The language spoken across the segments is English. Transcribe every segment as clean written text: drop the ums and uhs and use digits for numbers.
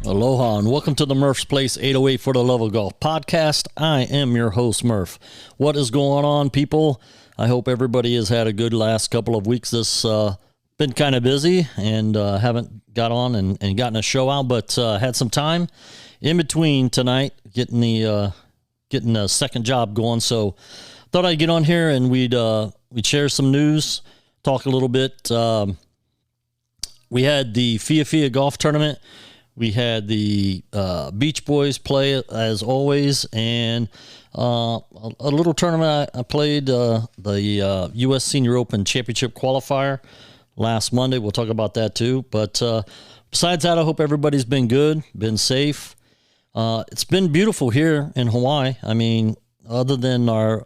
Aloha and welcome to the Murph's Place 808 for the Love of Golf podcast. I am your host, Murph. What is going on, people? I hope everybody has had a good last couple of weeks. This been kind of busy and haven't got on and gotten a show out, but had some time in between tonight getting the second job going. So thought I'd get on here and we'd share some news, talk a little bit. We had the Fia golf tournament. We had the Beach Boys play as always, and a little tournament. I played the U.S. Senior Open Championship qualifier last Monday. We'll talk about that too. But besides that, I hope everybody's been good, been safe. It's been beautiful here in Hawaii. I mean, other than our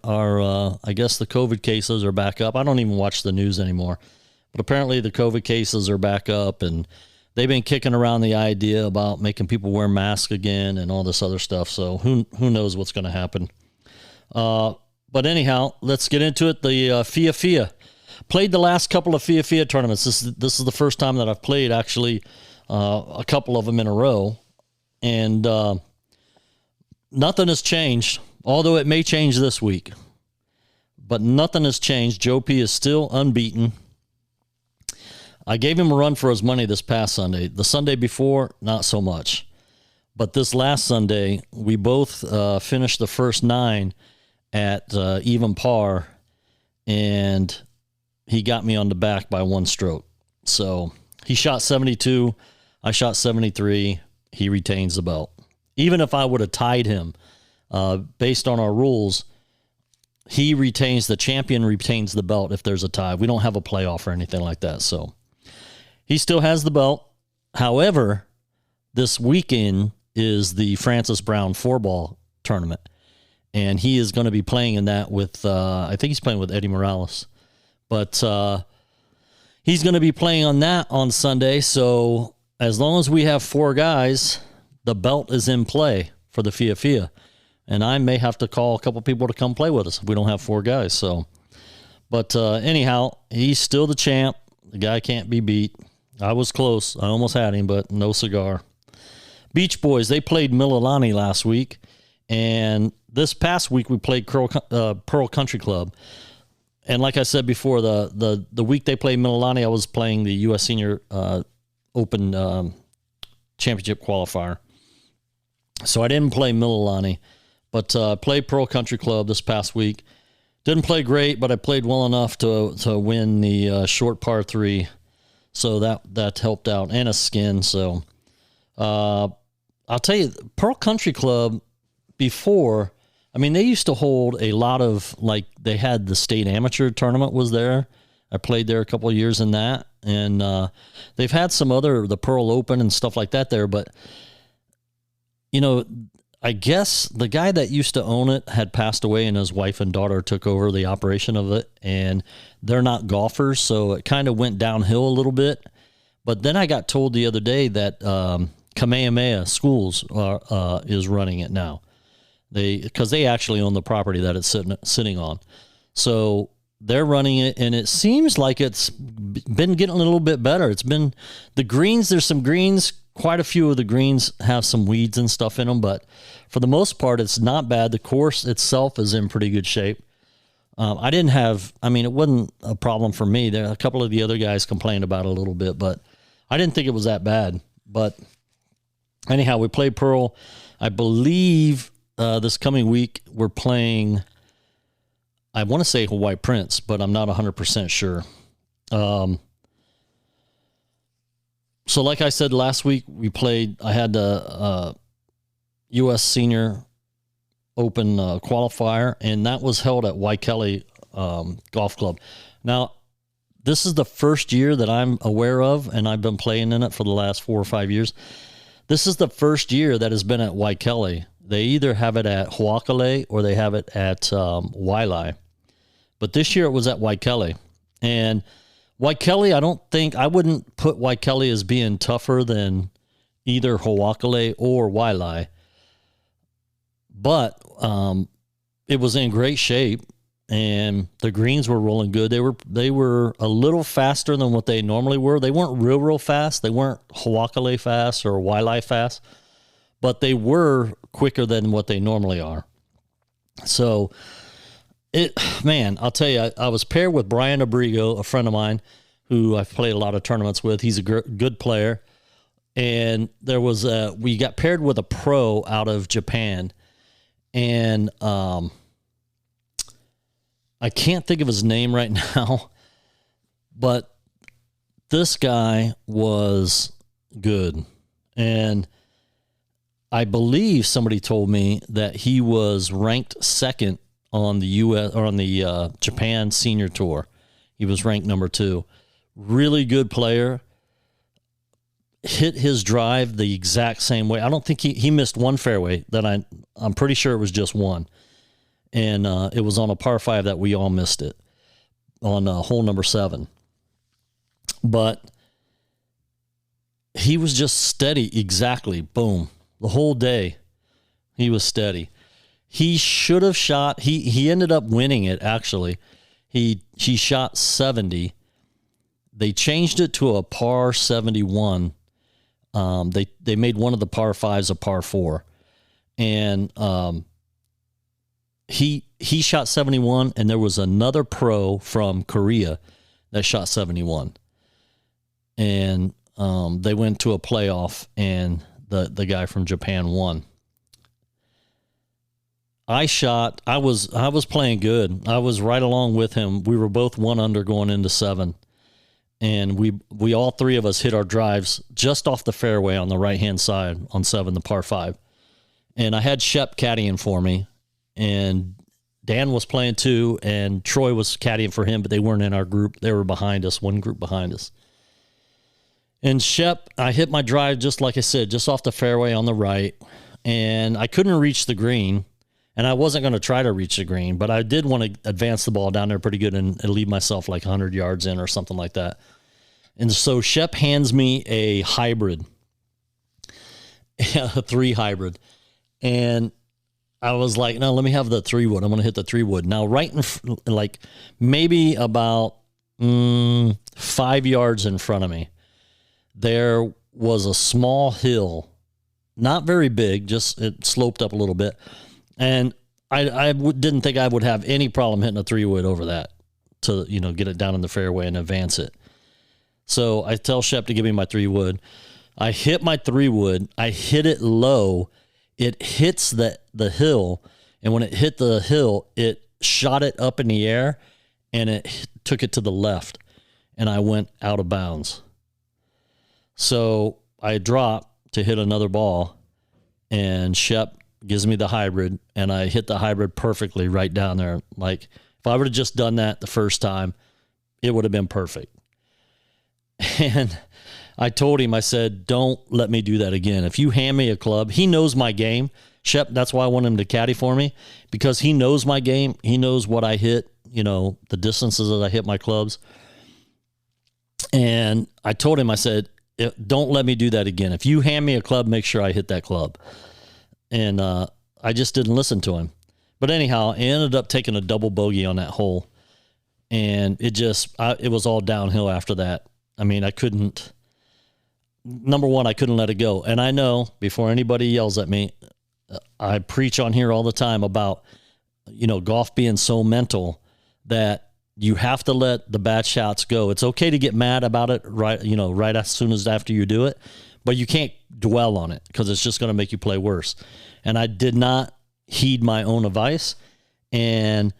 I guess the COVID cases are back up. I don't even watch the news anymore. But apparently the COVID cases are back up, and they've been kicking around the idea about making people wear masks again and all this other stuff. So who knows what's going to happen. But anyhow, let's get into it. The Fia. Played the last couple of Fia tournaments. This is the first time that I've played actually a couple of them in a row. And nothing has changed, although it may change this week. But nothing has changed. Joe P is still unbeaten. I gave him a run for his money this past Sunday. The Sunday before, not so much. But this last Sunday, we both finished the first 9 at even par, and he got me on the back by 1 stroke. So he shot 72. I shot 73. He retains the belt. Even if I would have tied him, based on our rules, the champion retains the belt if there's a tie. We don't have a playoff or anything like that, so he still has the belt. However, this weekend is the Francis Brown 4-ball tournament, and he is going to be playing in that with, I think he's playing with Eddie Morales. But he's going to be playing on that on Sunday, so as long as we have 4 guys, the belt is in play for the Fia. And I may have to call a couple people to come play with us if we don't have 4 guys. So, but anyhow, he's still the champ. The guy can't be beat. I was close. I almost had him, but no cigar. Beach Boys, they played Mililani last week. And this past week, we played Pearl Country Club. And like I said before, the week they played Mililani, I was playing the U.S. Senior Open Championship qualifier. So I didn't play Mililani, but played Pearl Country Club this past week. Didn't play great, but I played well enough to win the short par 3. So that helped out, and a skin. So I'll tell you, Pearl Country Club before, I mean, they used to hold a lot of, like, they had the state amateur tournament was there. I played there a couple of years in that, and they've had some other, the Pearl Open and stuff like that there, but, you know, I guess the guy that used to own it had passed away, and his wife and daughter took over the operation of it, and they're not golfers, so it kind of went downhill a little bit. But then I got told the other day that Kamehameha Schools is running it now. Because they actually own the property that it's sitting on. So they're running it, and it seems like it's been getting a little bit better. It's been the greens. There's some greens. Quite a few of the greens have some weeds and stuff in them, but for the most part, it's not bad. The course itself is in pretty good shape. It wasn't a problem for me. There a couple of the other guys complained about it a little bit, but I didn't think it was that bad. But anyhow, we played Pearl. I believe this coming week we're playing, I want to say Hawaii Prince, but I'm not 100% sure. So like I said, last week I had the U.S. Senior Open qualifier, and that was held at Waikele Golf Club. Now, this is the first year that I'm aware of, and I've been playing in it for the last 4 or 5 years. This is the first year that has been at Waikele. They either have it at Ho'okele or they have it at Wailai. But this year it was at Waikele. And Waikele, I wouldn't put Waikele as being tougher than either Ho'okele or Wailai. But it was in great shape. and the greens were rolling good. They were a little faster than what they normally were. They weren't real fast. They weren't Hawakale fast or Waialae fast, but they were quicker than what they normally are. So, I'll tell you, I was paired with Brian Abrigo, a friend of mine who I've played a lot of tournaments with. He's a good player. And we got paired with a pro out of Japan. And I can't think of his name right now, but this guy was good. And I believe somebody told me that he was ranked second on the U.S. or on the Japan Senior Tour. He was ranked number 2. Really good player. Hit his drive the exact same way. I don't think he missed one fairway. I'm pretty sure it was just one. And it was on a par 5 that we all missed it on hole number 7. But he was just steady. Exactly. Boom. The whole day he was steady. He should have shot. He ended up winning it, actually. He shot 70. They changed it to a par 71. They made one of the par 5s a par 4. And he shot 71, and there was another pro from Korea that shot 71. And they went to a playoff, and the guy from Japan won. I was playing good. I was right along with him. We were both 1 under going into 7. And we all 3 of us hit our drives just off the fairway on the right-hand side on 7, the par 5. And I had Shep caddying for me, and Dan was playing too, and Troy was caddying for him, but they weren't in our group. They were behind us, one group behind us. And Shep, I hit my drive, just like I said, just off the fairway on the right, and I couldn't reach the green, and I wasn't going to try to reach the green, but I did want to advance the ball down there pretty good and leave myself like 100 yards in or something like that. And so Shep hands me a hybrid, a 3 hybrid, and I was like, no, let me have the 3-wood. I'm going to hit the 3-wood. Now, right in like maybe about 5 yards in front of me, there was a small hill, not very big, just it sloped up a little bit. And I didn't think I would have any problem hitting a 3-wood over that to, get it down in the fairway and advance it. So I tell Shep to give me my 3-wood. I hit my 3-wood. I hit it low. It hits the hill. And when it hit the hill, it shot it up in the air and it took it to the left. And I went out of bounds. So I dropped to hit another ball, and Shep gives me the hybrid, and I hit the hybrid perfectly right down there. Like, if I would have just done that the first time, it would have been perfect. And I told him, I said, don't let me do that again. If you hand me a club, he knows my game. Shep, that's why I want him to caddy for me, because he knows my game. He knows what I hit, the distances that I hit my clubs. And I told him, I said, don't let me do that again. If you hand me a club, make sure I hit that club. And I just didn't listen to him. But anyhow, I ended up taking a double bogey on that hole. And it was all downhill after that. I mean, I couldn't let it go. And I know, before anybody yells at me, I preach on here all the time about, golf being so mental that you have to let the bad shots go. It's okay to get mad about it right as soon as after you do it, but you can't dwell on it because it's just going to make you play worse. And I did not heed my own advice, and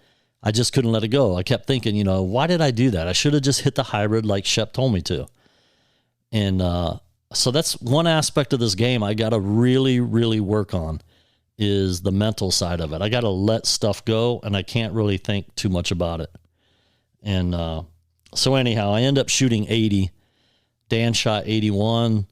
I just couldn't let it go. I kept thinking, why did I do that? I should have just hit the hybrid like Shep told me to. And so that's one aspect of this game I got to really, really work on, is the mental side of it. I got to let stuff go, and I can't really think too much about it. And so anyhow, I end up shooting 80. Dan shot 81.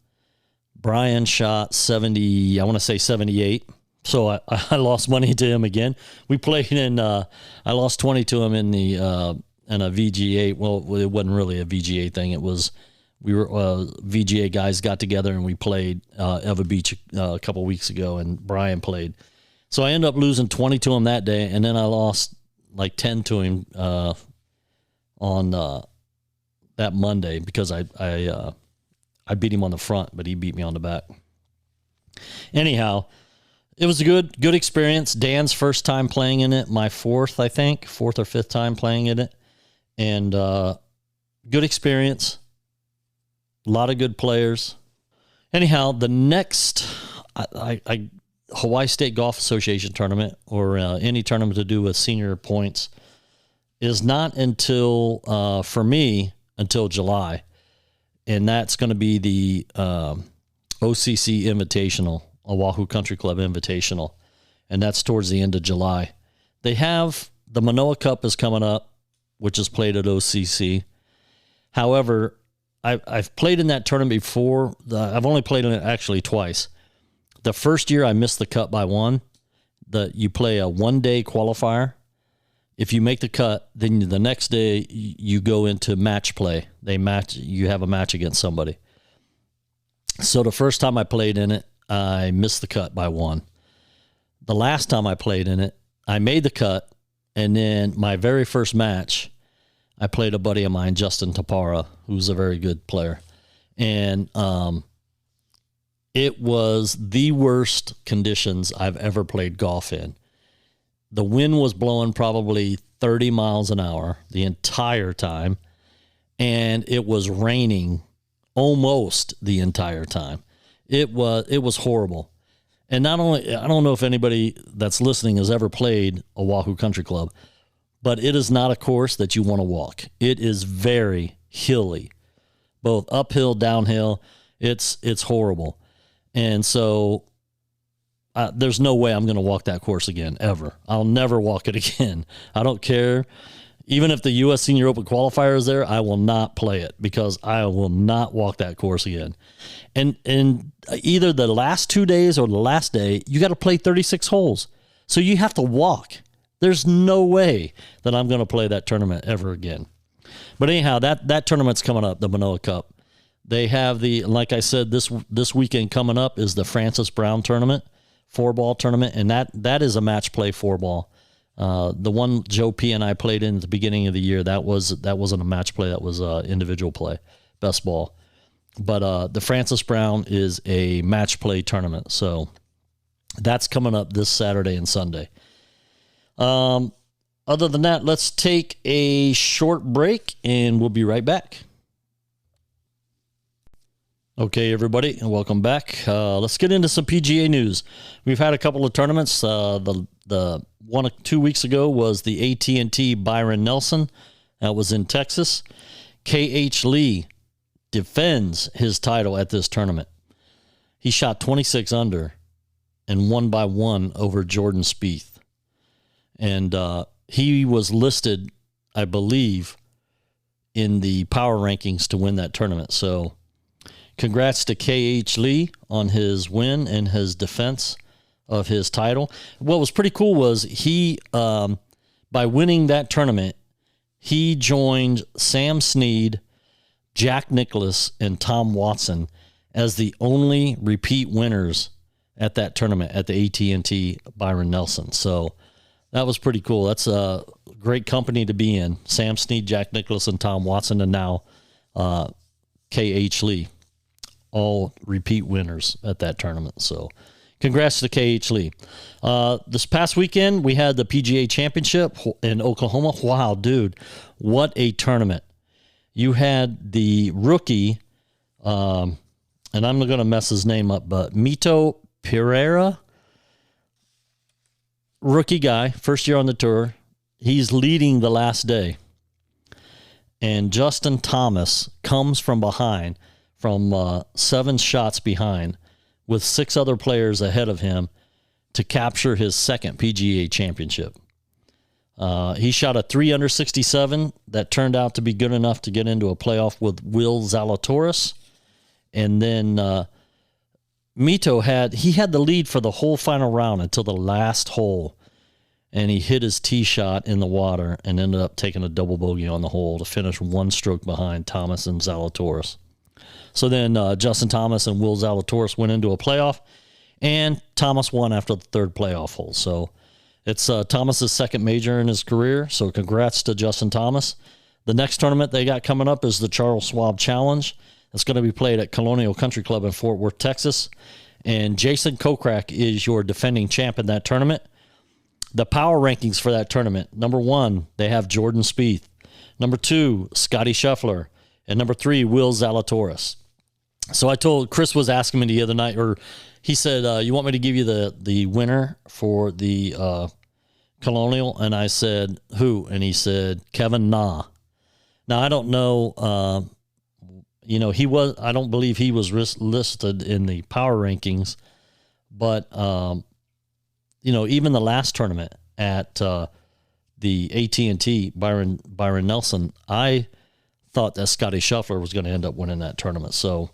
Brian shot 70, I want to say 78. So I lost money to him again. We played I lost 20 to him in a VGA. Well, it wasn't really a VGA thing. It was, VGA guys got together and we played Eva Beach a couple weeks ago, and Brian played. So I ended up losing 20 to him that day, and then I lost like 10 to him on that Monday because I beat him on the front, but he beat me on the back. Anyhow, it was a good experience. Dan's first time playing in it, my fourth or fifth time playing in it, and good experience. A lot of good players. Anyhow, the next Hawaii State Golf Association tournament or any tournament to do with senior points is not until, for me, until July. And that's going to be the OCC Invitational, Oahu Country Club Invitational. And that's towards the end of July. They have the Manoa Cup is coming up, which is played at OCC. However, I've played in that tournament before. I've only played in it actually twice. The first year I missed the cut by one. You play a one-day qualifier. If you make the cut, then the next day you go into match play. You have a match against somebody. So the first time I played in it, I missed the cut by one. The last time I played in it, I made the cut, and then my very first match, I played a buddy of mine, Justin Tapara, who's a very good player. And it was the worst conditions I've ever played golf in. The wind was blowing probably 30 miles an hour the entire time, and it was raining almost the entire time. It was horrible. And not only, I don't know if anybody that's listening has ever played Oahu Country Club, but it is not a course that you want to walk. It is very hilly, both uphill, downhill. It's horrible. And so there's no way I'm going to walk that course again, ever. I'll never walk it again. I don't care. Even if the U.S. Senior Open qualifier is there, I will not play it because I will not walk that course again. And either the last 2 days or the last day, you got to play 36 holes. So you have to walk. There's no way that I'm going to play that tournament ever again. But anyhow, that tournament's coming up, the Manoa Cup. They have like I said, this weekend coming up is the Francis Brown tournament, 4-ball tournament, and that is a match play 4-ball. The one Joe P and I played in at the beginning of the year, that wasn't a match play, that was individual play, best ball. But the Francis Brown is a match play tournament, so that's coming up this Saturday and Sunday. Other than that, let's take a short break and we'll be right back. Okay, everybody, and welcome back. Let's get into some PGA news. We've had a couple of tournaments. The 1 or 2 weeks ago was the AT&T Byron Nelson. That was in Texas. K.H. Lee defends his title at this tournament. He shot 26 under and won by one over Jordan Spieth. And he was listed, I believe, in the power rankings to win that tournament. So congrats to K.H. Lee on his win and his defense of his title. What was pretty cool was he, by winning that tournament, he joined Sam Snead, Jack Nicklaus, and Tom Watson as the only repeat winners at that tournament at the AT&T Byron Nelson. So that was pretty cool. That's a great company to be in. Sam Snead, Jack Nicklaus, and Tom Watson, and now K.H. Lee, all repeat winners at that tournament. So congrats to K.H. Lee. This past weekend, we had the PGA Championship in Oklahoma. Wow, dude, what a tournament. You had the rookie, and I'm going to mess his name up, but Mito Pereira, rookie guy, first year on the tour. He's leading the last day. And Justin Thomas comes from behind, from 7 shots behind, with 6 other players ahead of him to capture his second PGA championship. He shot a 3 under 67 that turned out to be good enough to get into a playoff with Will Zalatoris. And then Mito had the lead for the whole final round until the last hole. And he hit his tee shot in the water and ended up taking a double bogey on the hole to finish 1 stroke behind Thomas and Zalatoris. So then Justin Thomas and Will Zalatoris went into a playoff, and Thomas won after the 3rd playoff hole. So It's Thomas's second major in his career, so congrats to Justin Thomas. The next tournament they got coming up is the Charles Schwab Challenge. It's going to be played at Colonial Country Club in Fort Worth, Texas. And Jason Kokrak is your defending champ in that tournament. The power rankings for that tournament: number 1, they have Jordan Spieth. Number 2, Scotty Scheffler. And number 3, Will Zalatoris. So I told Chris was asking me the other night, or he said, you want me to give you the winner for the Colonial? And I said, who? And he said, Kevin Na. Now, I don't know, I don't believe he was listed in the power rankings, but, even the last tournament at the AT&T, Byron Nelson, I thought that Scotty Scheffler was going to end up winning that tournament. So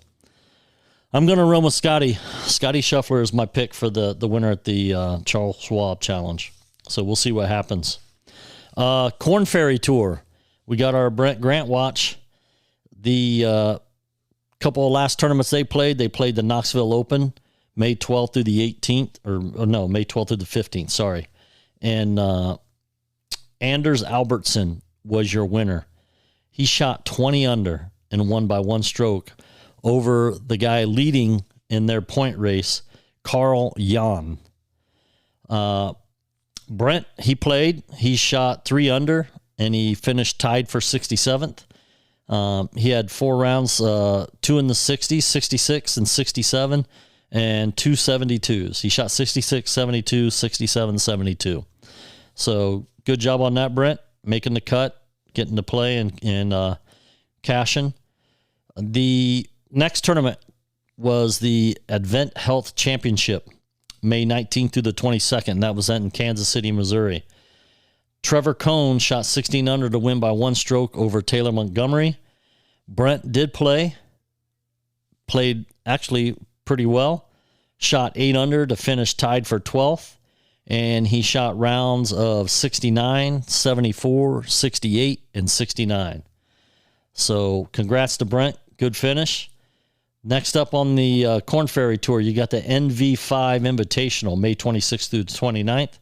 I'm going to run with Scotty. Scotty Scheffler is my pick for the winner at the Charles Schwab Challenge. So we'll see what happens. Corn Ferry Tour. We got our Brent Grant watch. The couple of last tournaments they played the Knoxville Open, May 12th through the 18th, May 12th through the 15th, sorry. And Anders Albertson was your winner. He shot 20 under and won by 1 stroke over the guy leading in their point race, Carl Jan. Brent, he shot 3 under, and he finished tied for 67th. He had 4 rounds, 2 in the 60s, 66 and 67, and 2 72s. He shot 66, 72, 67, 72. So good job on that, Brent, making the cut, getting to play and cashing. The next tournament was the Advent Health Championship, May 19th through the 22nd. That was in Kansas City, Missouri. Trevor Cohn shot 16 under to win by 1 stroke over Taylor Montgomery. Brent did played actually pretty well, shot 8 under to finish tied for 12th, and he shot rounds of 69, 74, 68, and 69. So congrats to Brent. Good finish. Next up on the Corn Ferry Tour, you got the NV5 Invitational, May 26th through the 29th.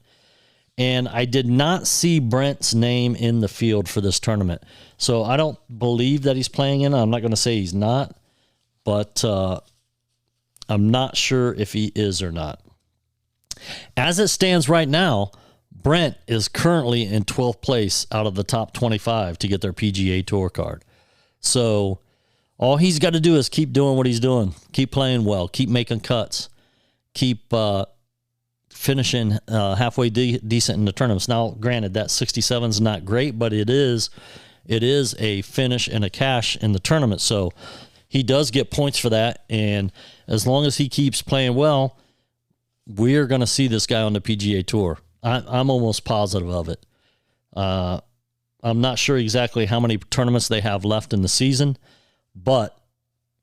And I did not see Brent's name in the field for this tournament. So I don't believe that he's playing in it. I'm not going to say he's not, but I'm not sure if he is or not. As it stands right now, Brent is currently in 12th place out of the top 25 to get their PGA Tour card. So all he's got to do is keep doing what he's doing. Keep playing well. Keep making cuts. Keep finishing halfway decent in the tournaments. Now, granted, that 67 is not great, but it is a finish and a cash in the tournament. So he does get points for that. And as long as he keeps playing well, we're going to see this guy on the PGA Tour. I'm almost positive of it. I'm not sure exactly how many tournaments they have left in the season, but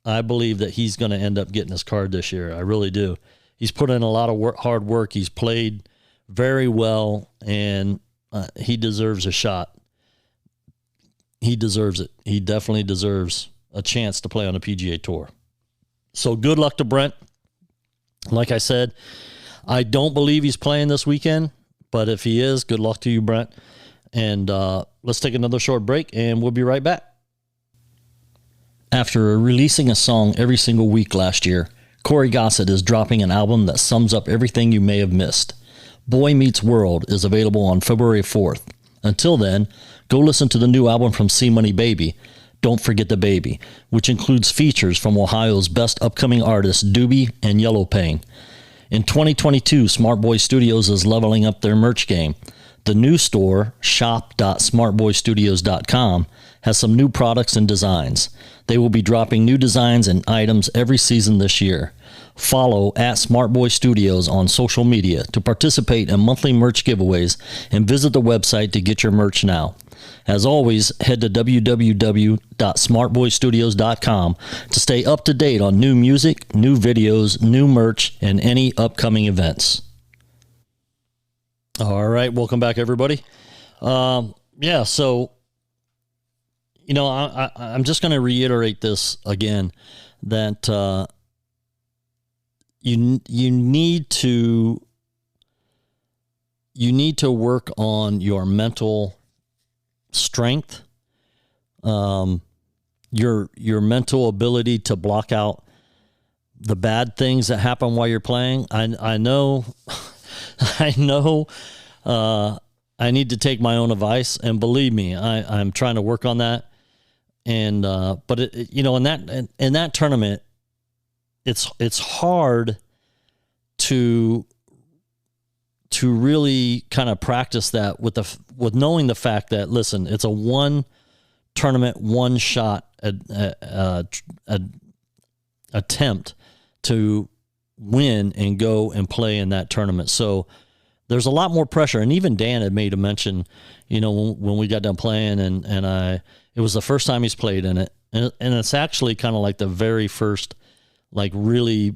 I believe that he's going to end up getting his card this year. I really do. He's put in a lot of hard work. He's played very well, and he deserves a shot. He deserves it. He definitely deserves a chance to play on the PGA Tour. So good luck to Brent. Like I said, I don't believe he's playing this weekend, but if he is, good luck to you, Brent. And let's take another short break, and we'll be right back. After releasing a song every single week last year, Corey Gossett is dropping an album that sums up everything you may have missed. Boy Meets World is available on February 4th. Until then, go listen to the new album from C-Money Baby, Don't Forget the Baby, which includes features from Ohio's best upcoming artists Doobie and Yellow Pain. In 2022, Smart Boy Studios is leveling up their merch game. The new store, shop.smartboystudios.com, has some new products and designs. They will be dropping new designs and items every season this year. Follow at Smart Boy Studios on social media to participate in monthly merch giveaways and visit the website to get your merch now. As always, head to www.smartboystudios.com to stay up to date on new music, new videos, new merch, and any upcoming events. All right, welcome back, everybody. So, I'm just going to reiterate this again, that you need to you need to work on your mental strength, your mental ability to block out the bad things that happen while you're playing. I know, I know. I need to take my own advice, and believe me, I'm trying to work on that. And but in that tournament, it's hard to really kind of practice that with knowing the fact that, listen, it's a one tournament, one shot attempt to win and go and play in that tournament. So there's a lot more pressure. And even Dan had made a mention, when we got done playing, and it was the first time he's played in it. And it's actually kind of like the very first, like, really,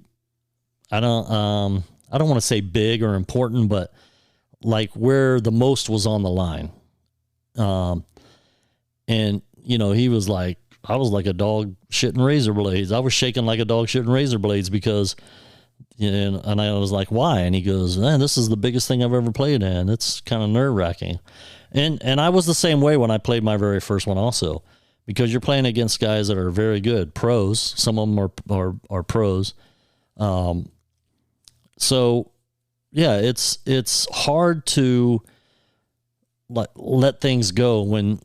I don't want to say big or important, but like where the most was on the line. And he was like, I was like a dog shitting razor blades. I was shaking like a dog shitting razor blades because, and I was like, why? And he goes, man, this is the biggest thing I've ever played in. It's kind of nerve wracking. And I was the same way when I played my very first one also, because you're playing against guys that are very good, pros. Some of them are pros. So yeah, it's hard to let things go when,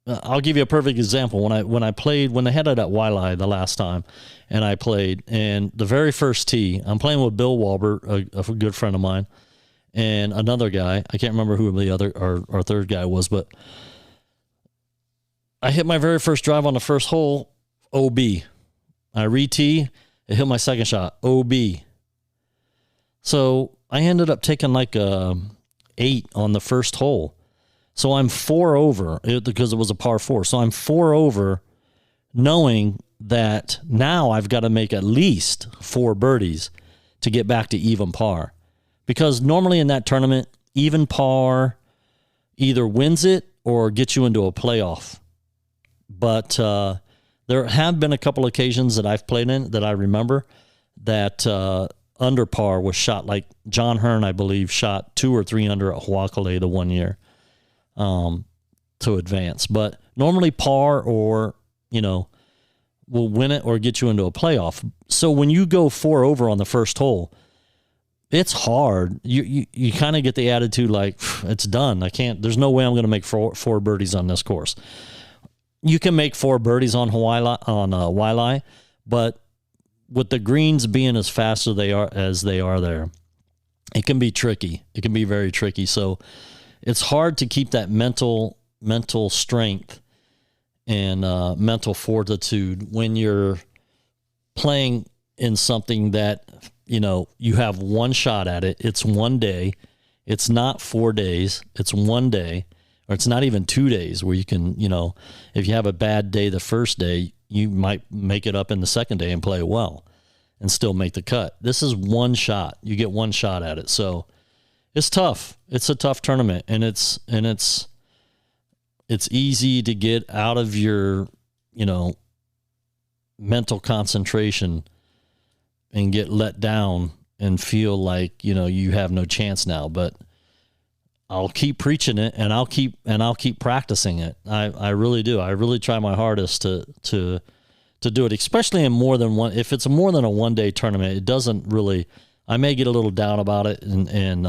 I'll give you a perfect example. When they had it at Waialae the last time, and I played, and the very first tee, I'm playing with Bill Walbert, a good friend of mine, and another guy. I can't remember who the other, our third guy was, but I hit my very first drive on the first hole, OB. I re-tee, it hit my second shot, OB. So I ended up taking like a 8 on the first hole. So I'm 4 over because it was a par 4. So I'm 4 over, knowing that now I've got to make at least 4 birdies to get back to even par. Because normally in that tournament, even par either wins it or gets you into a playoff. But there have been a couple occasions that I've played in that I remember that under par was shot, like John Hearn, I believe, shot 2 or 3 under at Huakale the one year. To advance, but normally par or, will win it or get you into a playoff. So when you go 4 over on the first hole, it's hard. You kind of get the attitude like, it's done. There's no way I'm going to make four birdies on this course. You can make 4 birdies on Waialae, but with the greens being as fast as they are there, it can be tricky. It can be very tricky. So it's hard to keep that mental strength and mental fortitude when you're playing in something that, you have one shot at it. It's one day. It's not 4 days. It's one day, or it's not even 2 days where you can, if you have a bad day the first day, you might make it up in the second day and play well and still make the cut. This is one shot. You get one shot at it. So it's tough. It's a tough tournament, and it's easy to get out of your, mental concentration and get let down and feel like, you have no chance now. But I'll keep preaching it, and I'll keep practicing it. I really do. I really try my hardest to do it, especially in more than one. If it's more than a one-day tournament, it doesn't really. I may get a little down about it, and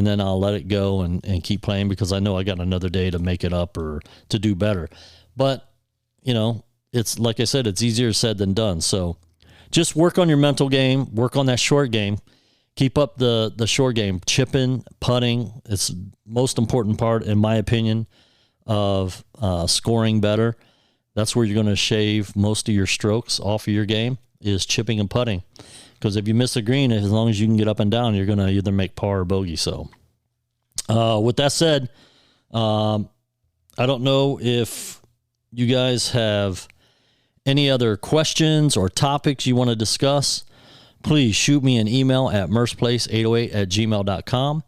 then I'll let it go and keep playing because I know I got another day to make it up or to do better. But, it's like I said, it's easier said than done. So just work on your mental game, work on that short game, keep up the short game, chipping, putting. It's the most important part, in my opinion, of scoring better. That's where you're going to shave most of your strokes off of your game, is chipping and putting. Because if you miss a green, as long as you can get up and down, you're going to either make par or bogey. So with that said, I don't know if you guys have any other questions or topics you want to discuss. Please shoot me an email at merceplace808@gmail.com.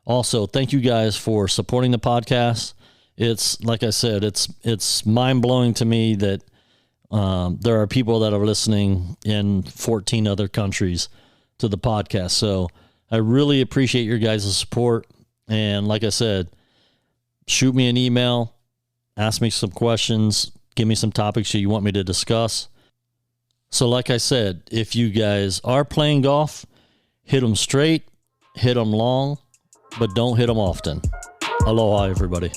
Also, thank you guys for supporting the podcast. It's, like I said, it's mind-blowing to me that there are people that are listening in 14 other countries to the podcast. So I really appreciate your guys' support. And like I said, shoot me an email, ask me some questions, give me some topics that you want me to discuss. So like I said, if you guys are playing golf, hit them straight, hit them long, but don't hit them often. Aloha, everybody.